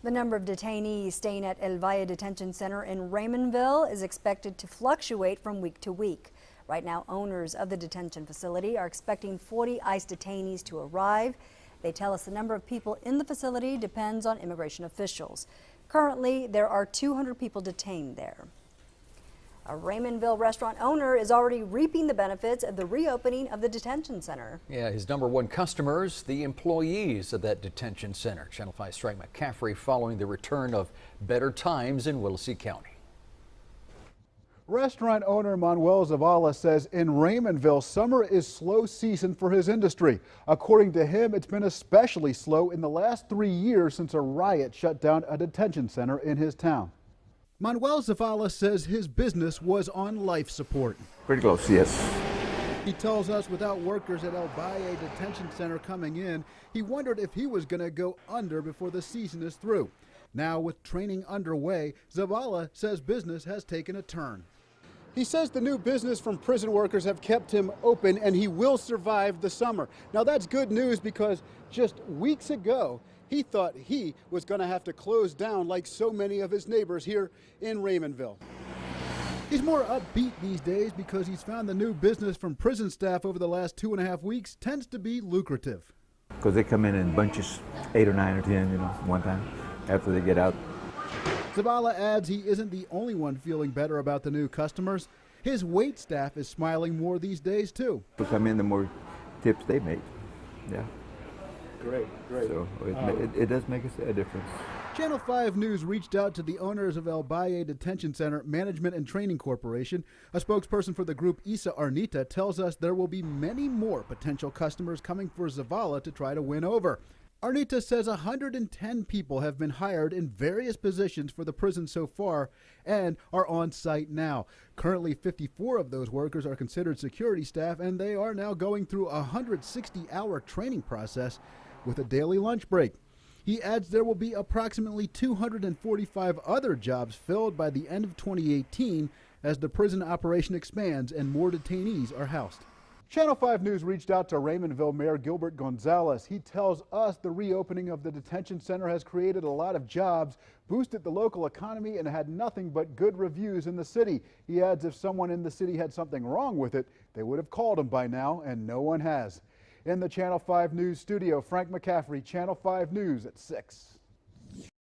The number of detainees staying at El Valle Detention Center in Raymondville is expected to fluctuate from week to week. Right now, owners of the detention facility are expecting 40 ICE detainees to arrive. They tell us the number of people in the facility depends on immigration officials. Currently, there are 200 people detained there. A Raymondville restaurant owner is already reaping the benefits of the reopening of the detention center. Yeah, his #1 customers, the employees of that detention center. Channel 5's Frank McCaffrey following the return of better times in Willacy County. Restaurant owner Manuel Zavala says in Raymondville, summer is slow season for his industry. According to him, it's been especially slow in the last 3 years since a riot shut down a detention center in his town. Manuel Zavala says his business was on life support. Pretty close, yes. He tells us without workers at El Valle Detention Center coming in, he wondered if he was going to go under before the season is through. Now, with training underway, Zavala says business has taken a turn. He says the new business from prison workers have kept him open and he will survive the summer. Now, that's good news because just weeks ago, he thought he was going to have to close down like so many of his neighbors here in Raymondville. He's more upbeat these days because he's found the new business from prison staff over the last 2.5 weeks tends to be lucrative. Because they come in bunches, 8 or 9 or 10, one time after they get out. Zavala adds he isn't the only one feeling better about the new customers. His wait staff is smiling more these days too. To come in, the more tips they make. Yeah. Great. So it does make a difference. Channel 5 News reached out to the owners of El Valle Detention Center Management and Training Corporation. A spokesperson for the group, Isa Arnita, tells us there will be many more potential customers coming for Zavala to try to win over. Arnita says 110 people have been hired in various positions for the prison so far and are on site now. Currently, 54 of those workers are considered security staff, and they are now going through a 160-hour training process with a daily lunch break. He adds there will be approximately 245 other jobs filled by the end of 2018 as the prison operation expands and more detainees are housed. Channel 5 News reached out to Raymondville Mayor Gilbert Gonzalez. He tells us the reopening of the detention center has created a lot of jobs, boosted the local economy, and had nothing but good reviews in the city. He adds if someone in the city had something wrong with it, they would have called him by now, and no one has. In the Channel 5 News studio, Frank McCaffrey, Channel 5 News at 6.